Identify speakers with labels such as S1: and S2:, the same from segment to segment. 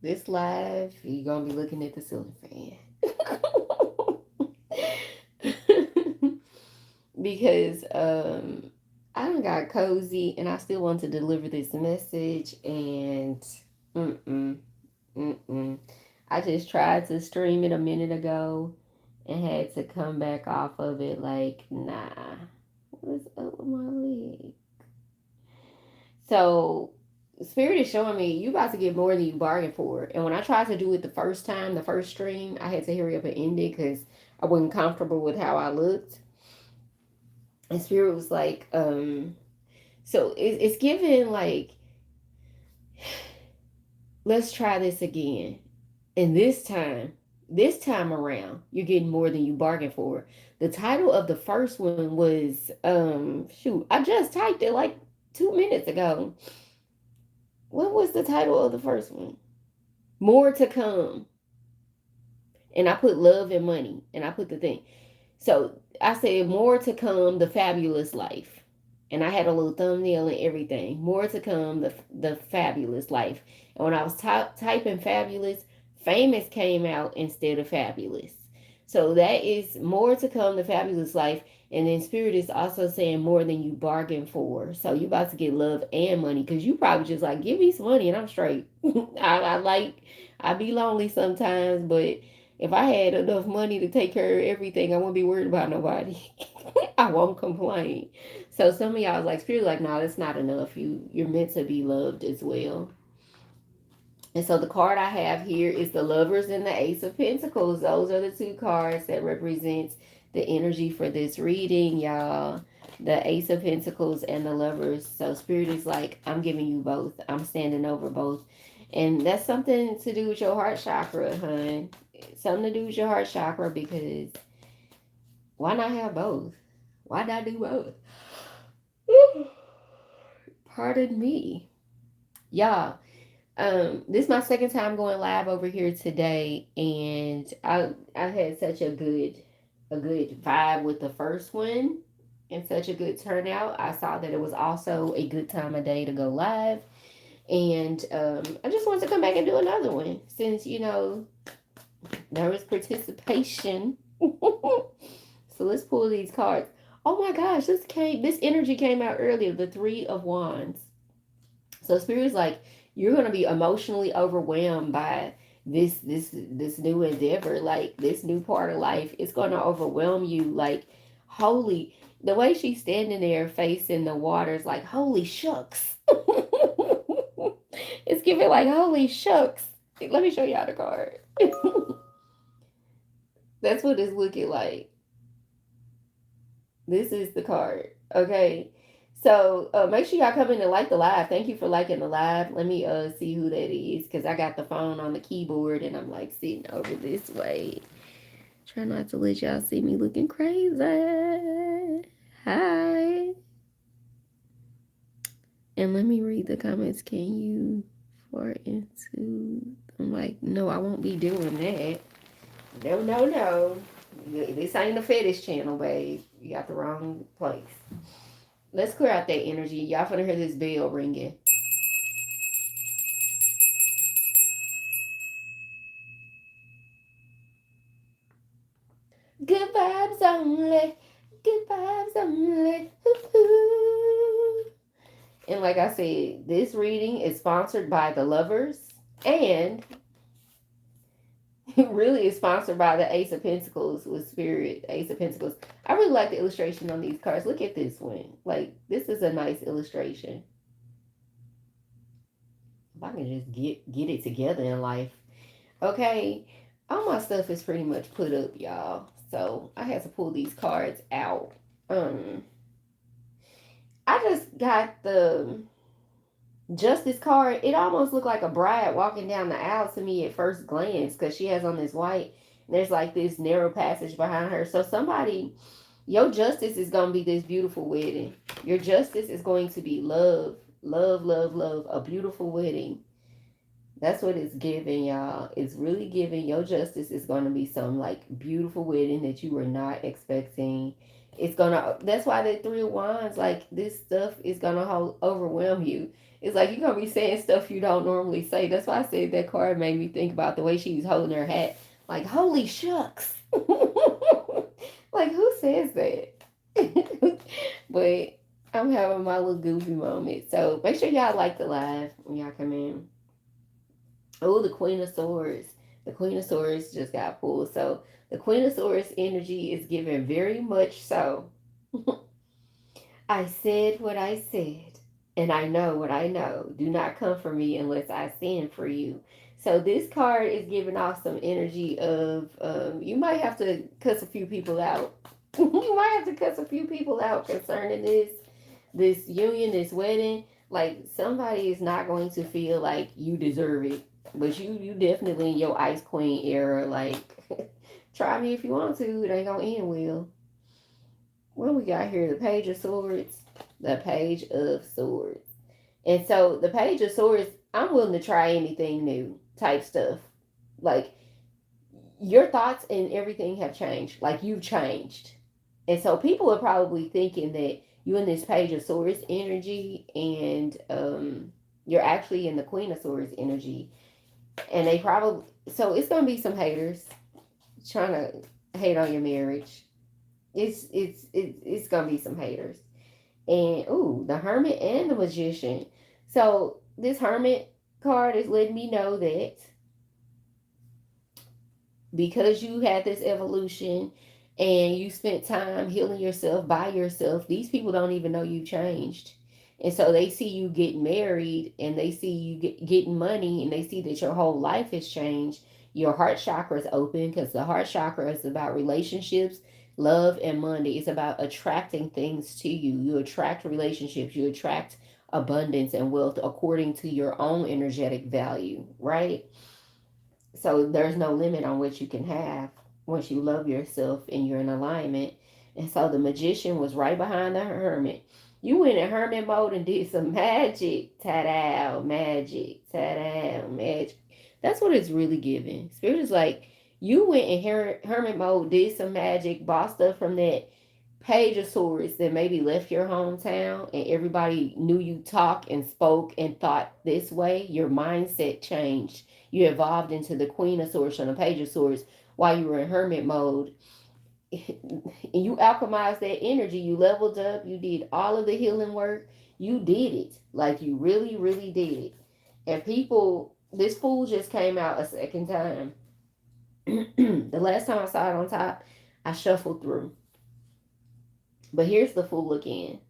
S1: This live, you're gonna be looking at the ceiling fan. Because I done got cozy and I still want to deliver this message and mm-mm, mm-mm. I just tried to stream it a minute ago and had to come back off of it like, nah. What's up with my leg? So Spirit is showing me you about to get more than you bargained for. And when I tried to do it the first time, the first stream, I had to hurry up and end it because I wasn't comfortable with how I looked. And Spirit was like, so it's given like, let's try this again. And this time around, you're getting more than you bargained for. The title of the first one was shoot, I just typed it like 2 minutes ago. What was the title of the first one? More to come. And I put love and money. And I put the thing. So I said more to come, the fabulous life. And I had a little thumbnail and everything. More to come, the fabulous life. And when I was typing fabulous, famous came out instead of fabulous. So that is more to come, the fabulous life. And then Spirit is also saying more than you bargained for. So you about to get love and money because you probably just like, give me some money and I'm straight. I be lonely sometimes, but if I had enough money to take care of everything, I wouldn't be worried about nobody. I won't complain. So some of y'all was like, Spirit, like, no, that's not enough. You're meant to be loved as well. And so the card I have here is the Lovers and the Ace of Pentacles. Those are the two cards that represents the energy for this reading, y'all. The Ace of Pentacles and the Lovers. So Spirit is like, I'm giving you both. I'm standing over both. And that's something to do with your heart chakra, hun. Something to do with your heart chakra because why not have both? Why not do both? Pardon me. Y'all, this is my second time going live over here today, and I had such a good vibe with the first one and such a good turnout. I saw that it was also a good time of day to go live, and I just wanted to come back and do another one since there was participation. So let's pull these cards. Oh my gosh, this energy came out earlier, the 3 of Wands. So Spirit's like, you're gonna be emotionally overwhelmed by this new endeavor, like this new part of life. It's gonna overwhelm you. Like, holy, the way she's standing there facing the waters, like, holy shucks. It's giving like holy shucks. Let me show y'all the card. That's what it's looking like. This is the card. Okay. So make sure y'all come in and like the live. Thank you for liking the live. Let me see who that is because I got the phone on the keyboard and I'm like sitting over this way. Try not to let y'all see me looking crazy. Hi. And let me read the comments. Can you fart into? I'm like, no, I won't be doing that. No, no, no. This ain't a fetish channel, babe. You got the wrong place. Let's clear out that energy. Y'all finna hear this bell ringing. Good vibes only. Good vibes only. Ooh. And like I said, this reading is sponsored by the Lovers and really is sponsored by the Ace of Pentacles with Spirit. Ace of Pentacles. I really like the illustration on these cards. Look at this one. Like, this is a nice illustration. If I can just get it together in life. Okay, all my stuff is pretty much put up, y'all. So I had to pull these cards out. Um, I just got the Justice card. It almost looked like a bride walking down the aisle to me at first glance because she has on this white. And there's like this narrow passage behind her. So somebody, your justice is gonna be this beautiful wedding. Your justice is going to be love, love, love, love. A beautiful wedding. That's what it's giving, y'all. It's really giving your justice is going to be some like beautiful wedding that you were not expecting. It's gonna. That's why the 3 of Wands, like this stuff, is gonna overwhelm you. It's like you're gonna be saying stuff you don't normally say. That's why I said that card made me think about the way she was holding her hat. Like, holy shucks. Like, who says that? But I'm having my little goofy moment. So make sure y'all like the live when y'all come in. Oh, the Queen of Swords. The Queen of Swords just got pulled. So the Queen of Swords energy is given very much so. I said what I said, and I know what I know. Do not come for me unless I stand for you. So this card is giving off some energy of you might have to cuss a few people out. You might have to cuss a few people out concerning this union, this wedding. Like somebody is not going to feel like you deserve it, but you definitely in your ice queen era. Like try me if you want to. It ain't gonna end well. What we got here? The Page of Swords. The Page of Swords. And so the Page of Swords, I'm willing to try anything new type stuff. Like your thoughts and everything have changed. Like you've changed. And so people are probably thinking that you in this Page of Swords energy and you're actually in the Queen of Swords energy. And they probably so it's gonna be some haters trying to hate on your marriage. It's gonna be some haters. And ooh, the Hermit and the Magician. So this Hermit card is letting me know that because you had this evolution and you spent time healing yourself by yourself, these people don't even know you changed. And so they see you get married and they see you getting money and they see that your whole life has changed. Your heart chakra is open because the heart chakra is about relationships, love, and money. It's about attracting things to you. You attract relationships, you attract abundance and wealth according to your own energetic value, right? So there's no limit on what you can have once you love yourself and you're in alignment. And so the magician was right behind the hermit. You went in hermit mode and did some magic. Ta-da, magic. Ta-da, magic. That's what it's really giving. Spirit is like, you went in hermit mode, did some magic, bought stuff from that Page of Swords that maybe left your hometown and everybody knew you talk and spoke and thought this way. Your mindset changed. You evolved into the Queen of Swords and the Page of Swords while you were in hermit mode. You alchemized that energy. You leveled up. You did all of the healing work. You did it. Like you really, really did it. And people, this fool just came out a second time. The last time I saw it on top, I shuffled through. But here's the fool again.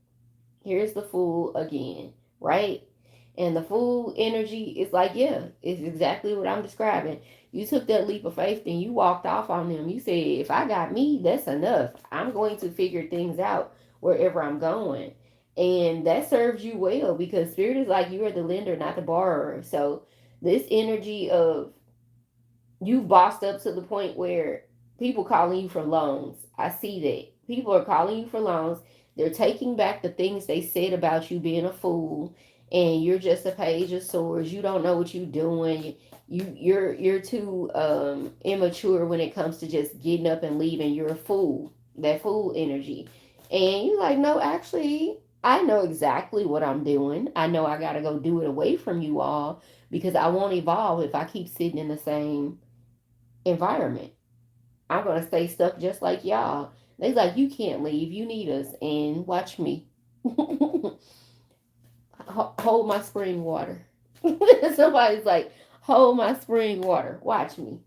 S1: Here's the fool again, right? And the fool energy is like, yeah, it's exactly what I'm describing. You took that leap of faith and you walked off on them. You said, if I got me, that's enough. I'm going to figure things out wherever I'm going. And that serves you well because spirit is like you are the lender, not the borrower. So this energy of you've bossed up to the point where people calling you for loans. I see that. People are calling you for loans. They're taking back the things they said about you being a fool and you're just a Page of Swords. You don't know what you're doing. You're too immature when it comes to just getting up and leaving. You're a fool. That fool energy. And you're like, no, actually, I know exactly what I'm doing. I know I gotta go do it away from you all because I won't evolve if I keep sitting in the same environment. I'm gonna stay stuck just like y'all. They like, you can't leave. You need us. And watch me. Hold my spring water. Somebody's like, hold my spring water. Watch me.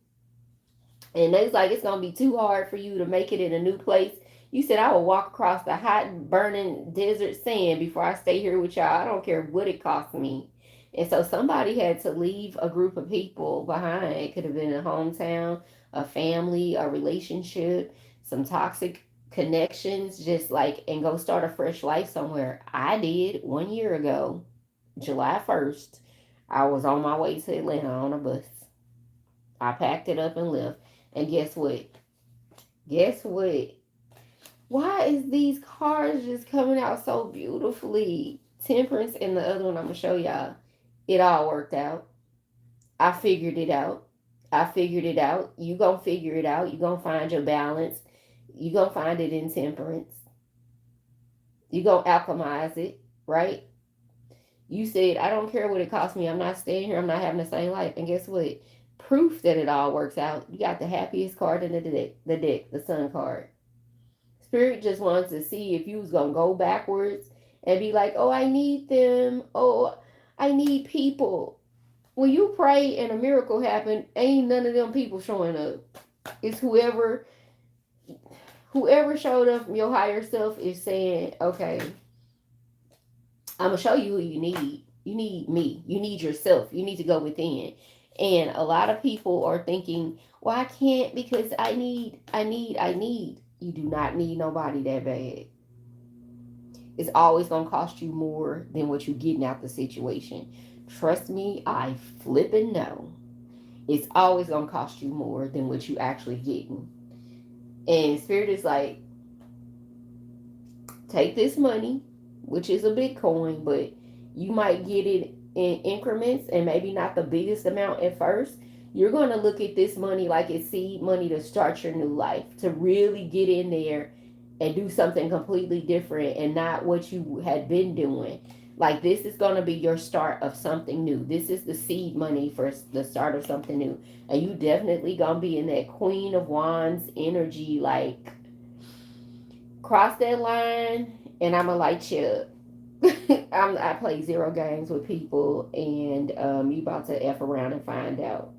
S1: And they's like, it's gonna be too hard for you to make it in a new place. You said I will walk across the hot, burning desert sand before I stay here with y'all. I don't care what it costs me. And so somebody had to leave a group of people behind. It could have been a hometown, a family, a relationship, some toxic connections, just like, and go start a fresh life somewhere. I did 1 year ago, July 1st. I was on my way to Atlanta on a bus. I packed it up and left. And guess what? Guess what? Why is these cards just coming out so beautifully? Temperance and the other one I'm gonna show y'all. It all worked out. I figured it out. I figured it out. You gonna figure it out. You gonna find your balance. You gonna find it in temperance. You gonna alchemize it, right? You said, I don't care what it costs me. I'm not staying here. I'm not having the same life. And guess what? Proof that it all works out. You got the happiest card in the Sun card. Spirit just wants to see if you was going to go backwards and be like, oh, I need them. Oh, I need people. When you pray and a miracle happen, ain't none of them people showing up. It's whoever showed up from your higher self is saying, okay, I'm gonna show you who you need. You need me. You need yourself. You need to go within. And a lot of people are thinking, well, I can't because I need. You do not need nobody that bad. It's always gonna cost you more than what you getting out the situation. Trust me, I flipping know. It's always gonna cost you more than what you actually getting. And Spirit is like, take this money, which is a Bitcoin, but you might get it in increments and maybe not the biggest amount at first. You're going to look at this money like it's seed money to start your new life, to really get in there and do something completely different and not what you had been doing. Like, this is going to be your start of something new. This is the seed money for the start of something new. And you definitely going to be in that Queen of Wands energy, like, cross that line and I'm going to light you up. I play zero games with people, and you about to F around and find out.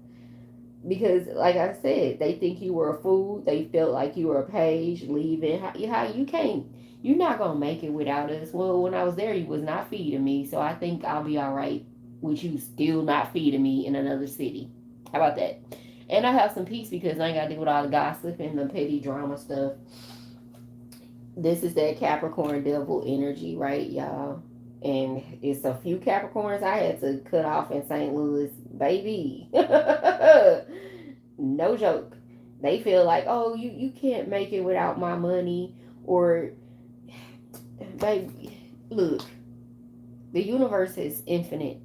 S1: Because, like I said, they think you were a fool. They felt like you were a page leaving. How you can't, you're not going to make it without us. Well, when I was there, you was not feeding me. So I think I'll be all right with you still not feeding me in another city. How about that? And I have some peace because I ain't got to deal with all the gossip and the petty drama stuff. This is that Capricorn devil energy, right, y'all? And it's a few Capricorns I had to cut off in St. Louis, baby. No joke. They feel like, oh, you can't make it without my money, or, baby, look, the universe is infinite.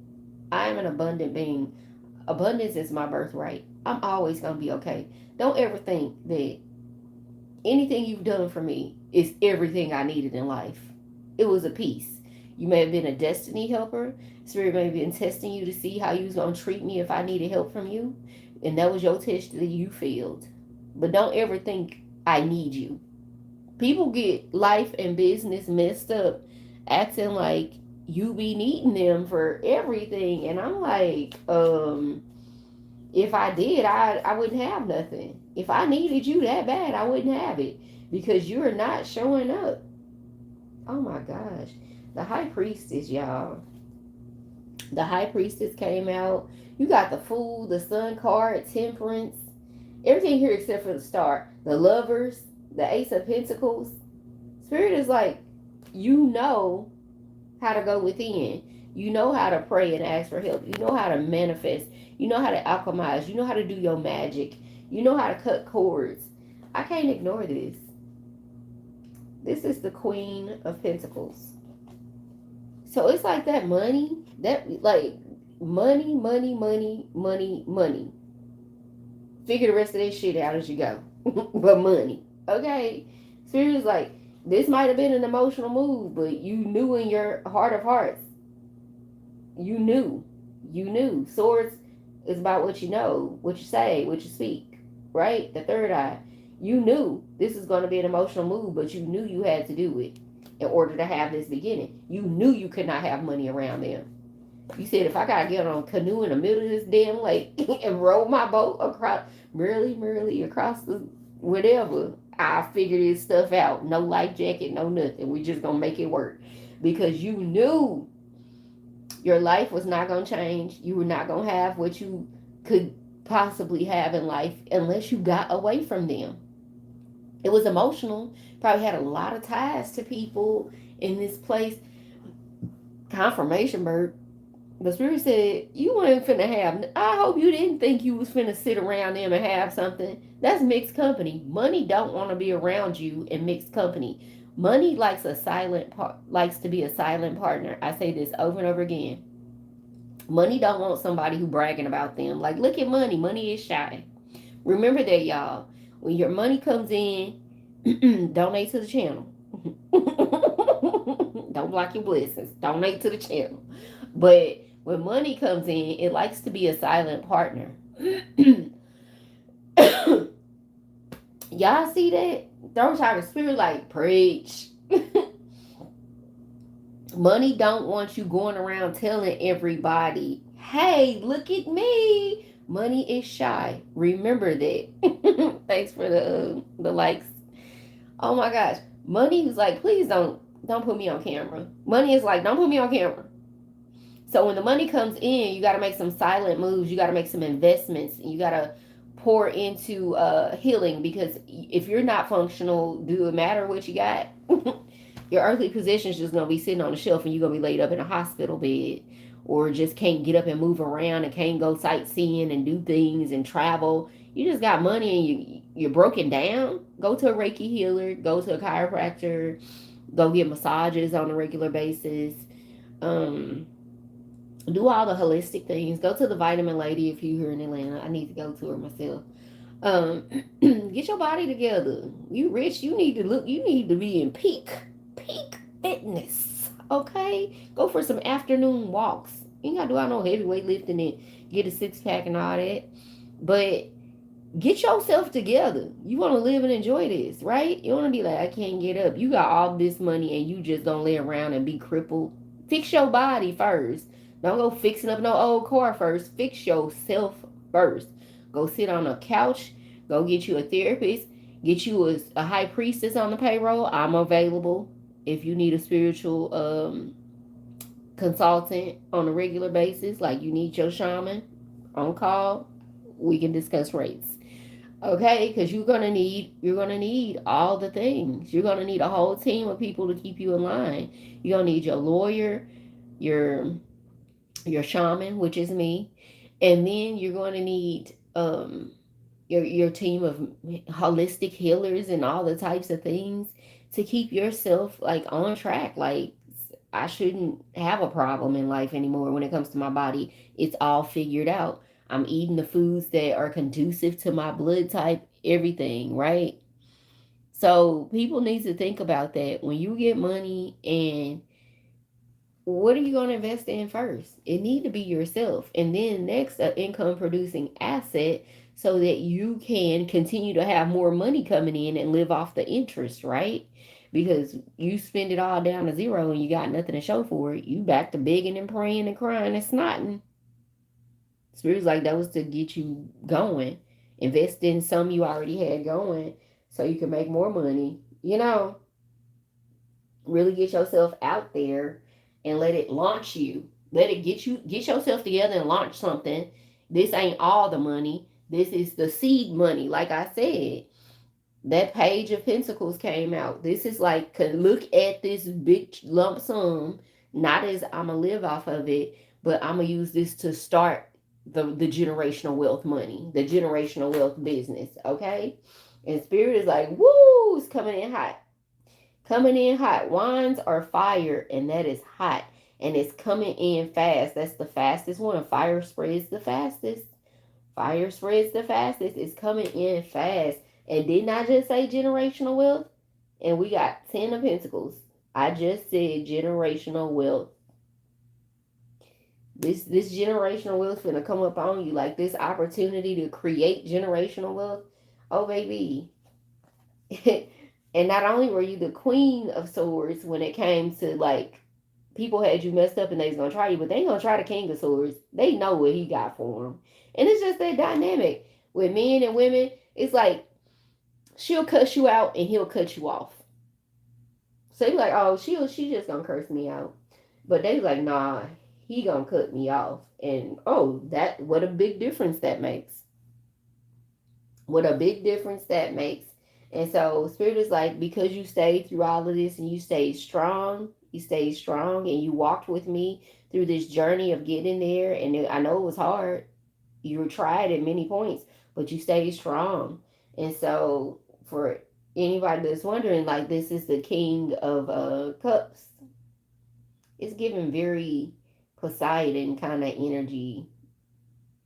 S1: I am an abundant being. Abundance is my birthright. I'm always gonna be okay. Don't ever think that anything you've done for me is everything I needed in life. It was a piece. You may have been a destiny helper. Spirit may have been testing you to see how you was going to treat me if I needed help from you. And that was your test that you failed. But don't ever think I need you. People get life and business messed up acting like you be needing them for everything. And I'm like, if I did, I wouldn't have nothing. If I needed you that bad, I wouldn't have it because you're not showing up. Oh my gosh. The High Priestess, y'all. The High Priestess came out. You got the Fool, the Sun card, Temperance, everything here except for the Star. The Lovers, the Ace of Pentacles. Spirit is like, you know how to go within. You know how to pray and ask for help. You know how to manifest. You know how to alchemize. You know how to do your magic. You know how to cut cords. I can't ignore this. This is the Queen of Pentacles. So it's like that money, that like money, money, money, money, money. Figure the rest of this shit out as you go. But money. Okay? Spirit is like, this might have been an emotional move, but you knew in your heart of hearts. You knew. You knew. Swords is about what you know, what you say, what you speak. Right? The third eye. You knew this is going to be an emotional move, but you knew you had to do it in order to have this beginning. You knew you could not have money around them. You said, if I got to get on a canoe in the middle of this damn lake and row my boat across, merrily across the whatever, I'll figure this stuff out. No life jacket, no nothing. We just going to make it work. Because you knew your life was not going to change. You were not going to have what you could possibly have in life unless you got away from them. It was emotional. Probably had a lot of ties to people in this place. Confirmation, Bert. The Spirit said, you ain't finna have, I hope you didn't think you was finna sit around them and have something. That's mixed company. Money don't want to be around you in mixed company. Money likes to be a silent partner. I say this over and over again. Money don't want somebody who bragging about them. Like, look at money. Money is shy. Remember that, y'all. When your money comes in, donate to the channel. Don't block your blessings. Donate to the channel. But when money comes in, it likes to be a silent partner. Y'all see that? Throw out the spirit like preach. Money don't want you going around telling everybody, hey, look at me. Money is shy. Remember that. Thanks for the likes. Oh my gosh. Money is like, please don't put me on camera. Money is like, don't put me on camera. So when the money comes in, you got to make some silent moves. You got to make some investments. You got to pour into healing, because if you're not functional, do it matter what you got? Your earthly position is just going to be sitting on the shelf, and you're going to be laid up in a hospital bed, or just can't get up and move around and can't go sightseeing and do things and travel. You just got money and you're broken down. Go to a Reiki healer, go to a chiropractor, go get massages on a regular basis. Um, do all the holistic things. Go to the Vitamin Lady if you're here in Atlanta. I need to go to her myself. Get your body together. You rich, you need to look, you need to be in peak fitness. Okay? Go for some afternoon walks. You ain't gotta do all no heavy weightlifting and get a six pack and all that. But get yourself together. You want to live and enjoy this, right? You want to be like, I can't get up. You got all this money and you just gonna lay around and be crippled. Fix your body first. Don't go fixing up no old car first. Fix yourself first. Go sit on a couch. Go get you a therapist. Get you a high priestess on the payroll. I'm available if you need a spiritual consultant on a regular basis. Like you need your shaman on call. We can discuss rates. Okay, because you're gonna need all the things. You're gonna need a whole team of people to keep you in line. You're gonna need your lawyer, your your shaman, which is me, and then you're gonna need your team of holistic healers and all the types of things to keep yourself like on track. Like I shouldn't have a problem in life anymore when it comes to my body. It's all figured out. I'm eating the foods that are conducive to my blood type, everything, right? So people need to think about that. When you get money, and what are you going to invest in first? It need to be yourself. And then next, an income producing asset so that you can continue to have more money coming in and live off the interest, right? Because you spend it all down to zero and you got nothing to show for it. You back to begging and praying and crying and snotting. Spirit's like that was to get you going. Invest in some you already had going so you can make more money. Really get yourself out there and let it launch you. Let it get yourself together and launch something. This ain't all the money. This is the seed money. Like I said, that Page of Pentacles came out. This is like, look at this big lump sum. Not as I'm gonna live off of it, but I'm gonna use this to start the generational wealth money, the generational wealth business. Okay, and Spirit is like, woo, it's coming in hot. Coming in hot. Wands are fire, and that is hot. And it's coming in fast. That's the fastest one. Fire spreads the fastest. Fire spreads the fastest. It's coming in fast. And didn't I just say generational wealth? And we got 10 of Pentacles. I just said generational wealth. This generational wealth is gonna come up on you, like this opportunity to create generational wealth. Oh baby. And not only were you the queen of swords when it came to like people had you messed up and they was gonna try you, but they ain't gonna try the king of swords. They know what he got for them. And it's just that dynamic with men and women. It's like she'll cuss you out and he'll cut you off. So you like, oh, she just gonna curse me out. But they like, nah, he gonna cut me off. And oh, that what a big difference that makes. What a big difference that makes. And so Spirit is like, because you stayed through all of this and you stayed strong and you walked with me through this journey of getting there. And I know it was hard. You were tried at many points, but you stayed strong. And so for anybody that's wondering, like this is the King of Cups. It's giving very Poseidon kind of energy.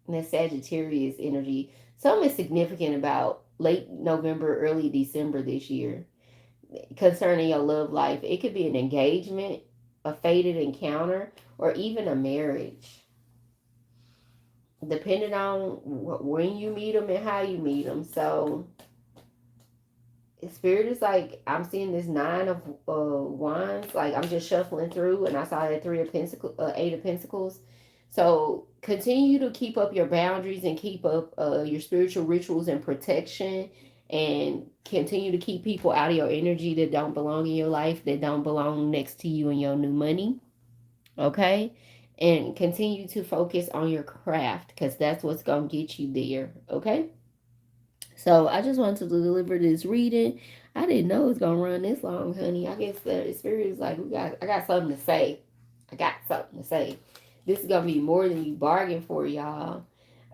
S1: And that Sagittarius energy. Something is significant about late November, early December this year concerning your love life. It could be an engagement. a fated encounter, or even a marriage, depending on when you meet them and how you meet them. So Spirit is like, I'm seeing this nine of wands. Like, I'm just shuffling through, and I saw that three of pentacles, eight of pentacles. So continue to keep up your boundaries and keep up your spiritual rituals and protection, and continue to keep people out of your energy that don't belong in your life, that don't belong next to you and your new money. Okay, and continue to focus on your craft, because that's what's gonna get you there. Okay. So I just wanted to deliver this reading. I didn't know it was gonna run this long, honey. I guess the spirit is like, I got something to say. I got something to say. This is gonna be more than you bargained for, y'all.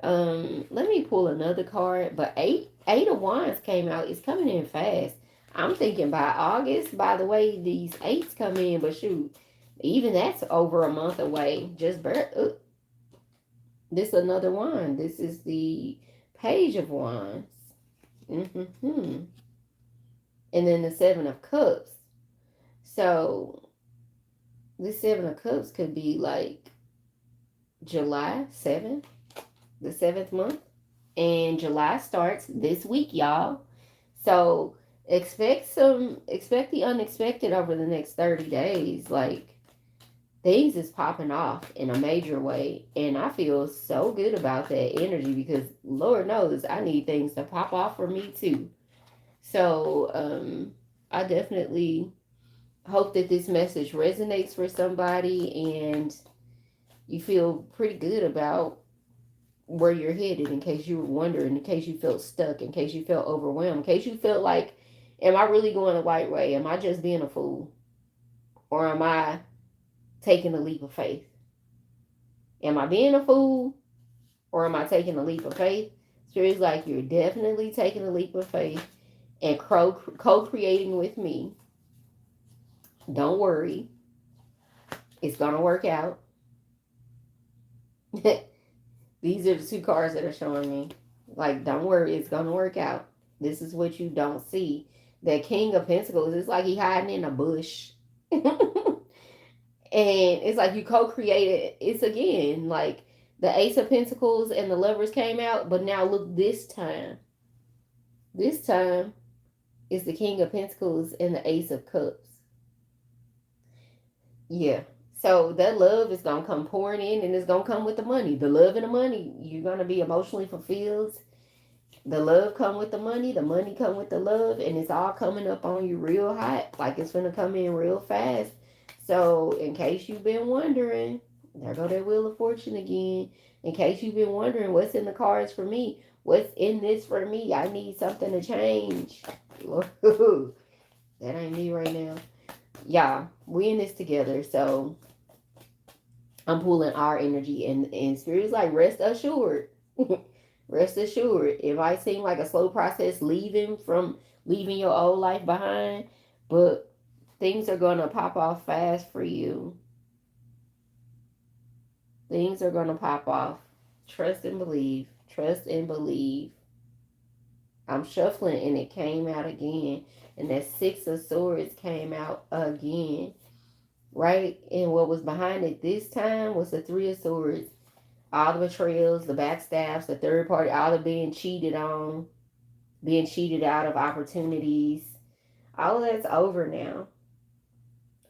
S1: Let me pull another card. But eight of wands came out. It's coming in fast. I'm thinking by August. By the way, these eights come in, but shoot, even that's over a month away. This another wand. This is the page of wands. Mm-hmm. And then the Seven of Cups. So this Seven of Cups could be like July 7th, the 7th month. And July starts this week, y'all. So expect the unexpected over the next 30 days. Like, things is popping off in a major way. And I feel so good about that energy, because Lord knows I need things to pop off for me too. So I definitely hope that this message resonates for somebody, and you feel pretty good about where you're headed, in case you were wondering, in case you felt stuck, in case you felt overwhelmed, in case you felt like, am I really going the right way? Am I just being a fool? Or am I taking a leap of faith? Am I being a fool, or am I taking a leap of faith? Spirit's like, you're definitely taking a leap of faith and co-creating with me. Don't worry. It's going to work out. These are the two cards that are showing me. Like, don't worry. It's going to work out. This is what you don't see. The King of Pentacles, it's like he hiding in a bush. And it's like you co-created. It's again like the Ace of Pentacles and the Lovers came out. But now look, this time. This time is the King of Pentacles and the Ace of Cups. Yeah. So that love is gonna come pouring in, and it's gonna come with the money. The love and the money. You're gonna be emotionally fulfilled. The love come with the money come with the love, and it's all coming up on you real hot. Like, it's gonna come in real fast. So in case you've been wondering, there go that Wheel of Fortune again. In case you've been wondering what's in the cards for me, what's in this for me, I need something to change. That ain't me right now. Yeah, we in this together. So I'm pulling our energy, and Spirit's like, rest assured. Rest assured. It might seem like a slow process leaving your old life behind, but things are gonna pop off fast for you. Things are gonna pop off. Trust and believe. Trust and believe. I'm shuffling, and it came out again. And that Six of Swords came out again. Right? And what was behind it this time was the Three of Swords. All the betrayals, the backstabs, the third party, all the being cheated on, being cheated out of opportunities. All of that's over now.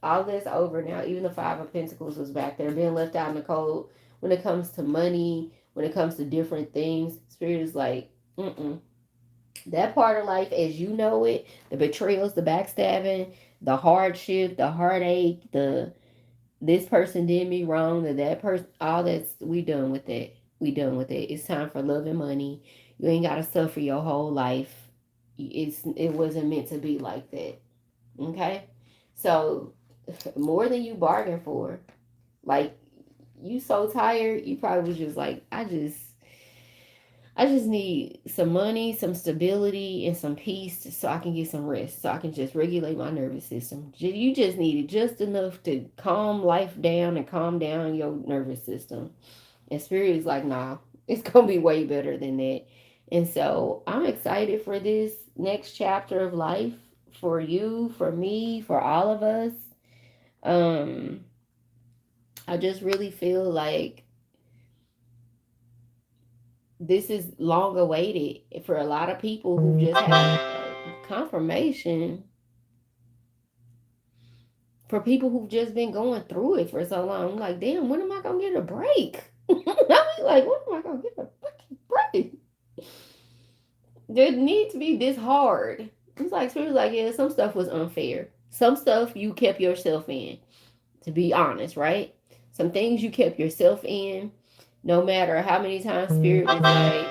S1: All of that's over now. Even the Five of Pentacles was back there, being left out in the cold. When it comes to money, when it comes to different things, Spirit is like, that part of life as you know it, the betrayals, the backstabbing, the hardship, the heartache, the this person did me wrong, that person, all that's, we done with it. We done with it. It's time for love and money. You ain't gotta suffer your whole life. It wasn't meant to be like that. Okay? So more than you bargained for. Like, you so tired, you probably was just like, I just need some money, some stability, and some peace so I can get some rest, so I can just regulate my nervous system. You just need it just enough to calm life down and calm down your nervous system. And Spirit is like, nah, it's going to be way better than that. And so I'm excited for this next chapter of life, for you, for me, for all of us. I just really feel like this is long awaited for a lot of people who just have confirmation, for people who've just been going through it for so long. I'm like, damn, when am I gonna get a break? I mean, like, when am I gonna get a fucking break? There needs to be this hard. It's like, seriously, like, yeah, some stuff was unfair. Some stuff you kept yourself in, to be honest, right? Some things you kept yourself in, no matter how many times Spirit was like,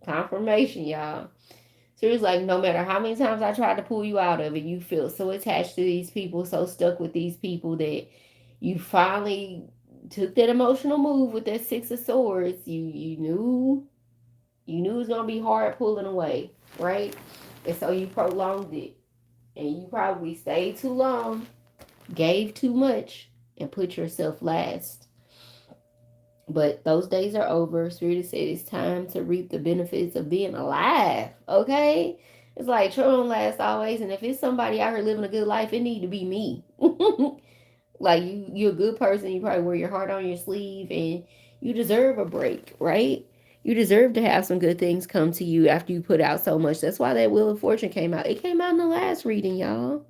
S1: confirmation, y'all. So it's like, no matter how many times I tried to pull you out of it, you feel so attached to these people, so stuck with these people that you finally took that emotional move with that Six of Swords. You knew it was gonna be hard pulling away, right? And so you prolonged it, and you probably stayed too long, gave too much, and put yourself last. But those days are over. Spirit said it's time to reap the benefits of being alive. Okay? It's like trouble don't last always, and if it's somebody out here living a good life, it need to be me. Like you're a good person. You probably wear your heart on your sleeve, and you deserve a break, right? You deserve to have some good things come to you after you put out so much. That's why that Wheel of Fortune came out. It came out in the last reading, y'all.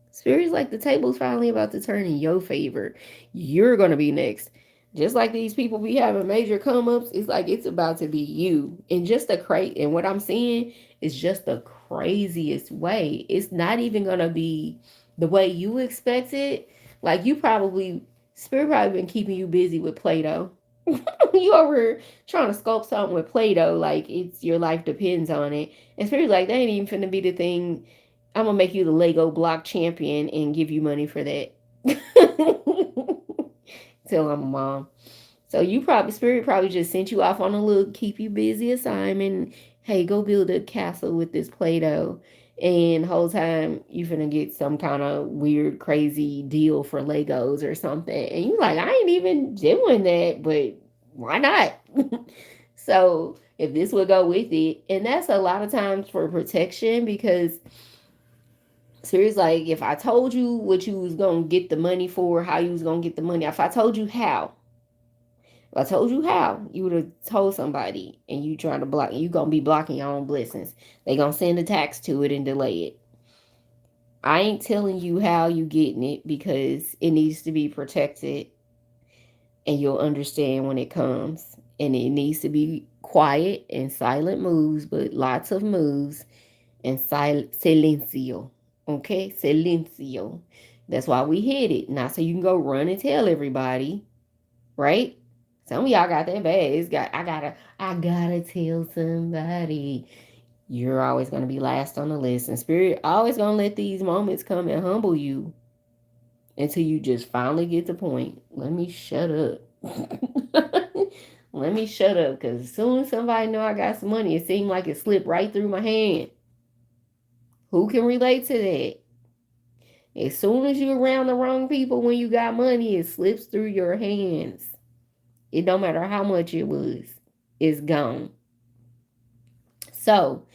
S1: Spirit's like the table's finally about to turn in your favor. You're gonna be next. Just like these people be having major come ups, it's like it's about to be you. And just the and what I'm seeing is just the craziest way. It's not even gonna be the way you expect it. Like you probably Spirit probably been keeping you busy with Play-Doh. You over here trying to sculpt something with Play-Doh, like it's your life depends on it. And Spirit's like, that ain't even finna be the thing. I'm gonna make you the Lego block champion and give you money for that. Tell I'm a mom. So you probably Spirit probably just sent you off on a little keep you busy assignment. Hey, go build a castle with this Play-Doh. And the whole time you finna get some kind of weird, crazy deal for Legos or something. And you're like, I ain't even doing that, but why not? So if this would go with it, and that's a lot of times for protection because so it's like if I told you what you was gonna get the money for, how you was gonna get the money, if I told you how, if I told you how, you would have told somebody and you trying to block, you gonna be blocking your own blessings. They gonna send a tax to it and delay it. I ain't telling you how you getting it because it needs to be protected and you'll understand when it comes. And it needs to be quiet and silent moves, but lots of moves and silencio. Okay, silencio. That's why we hit it. Not so you can go run and tell everybody, right? Some of y'all got that bad. I gotta tell somebody. You're always gonna be last on the list. And Spirit always gonna let these moments come and humble you until you just finally get the point. Let me shut up. Let me shut up. Because as soon as somebody know I got some money, it seemed like it slipped right through my hand. Who can relate to that? As soon as you're around the wrong people when you got money, it slips through your hands. It don't matter how much it was. It's gone. So,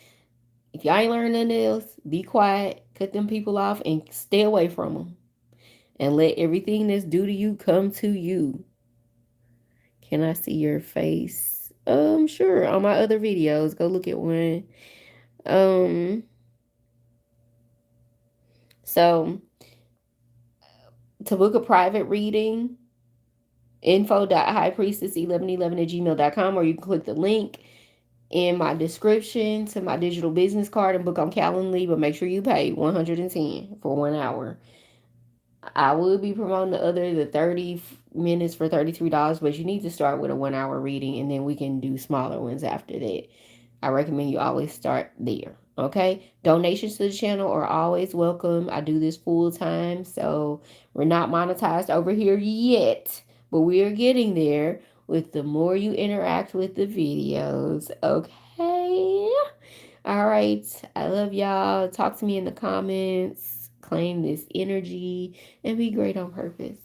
S1: if y'all ain't learning nothing else, be quiet, cut them people off, and stay away from them. And let everything that's due to you come to you. Can I see your face? Sure. On my other videos, go look at one. So to book a private reading, info.highpriestess1111@gmail.com, or you can click the link in my description to my digital business card and book on Calendly, but make sure you pay $110 for 1 hour. I will be promoting the 30 minutes for $33, but you need to start with a 1 hour reading and then we can do smaller ones after that. I recommend you always start there. Okay, donations to the channel are always welcome. I do this full time, so we're not monetized over here yet, but we are getting there with the more you interact with the videos. Okay, all right, I love y'all. Talk to me in the comments, claim this energy, and be great on purpose.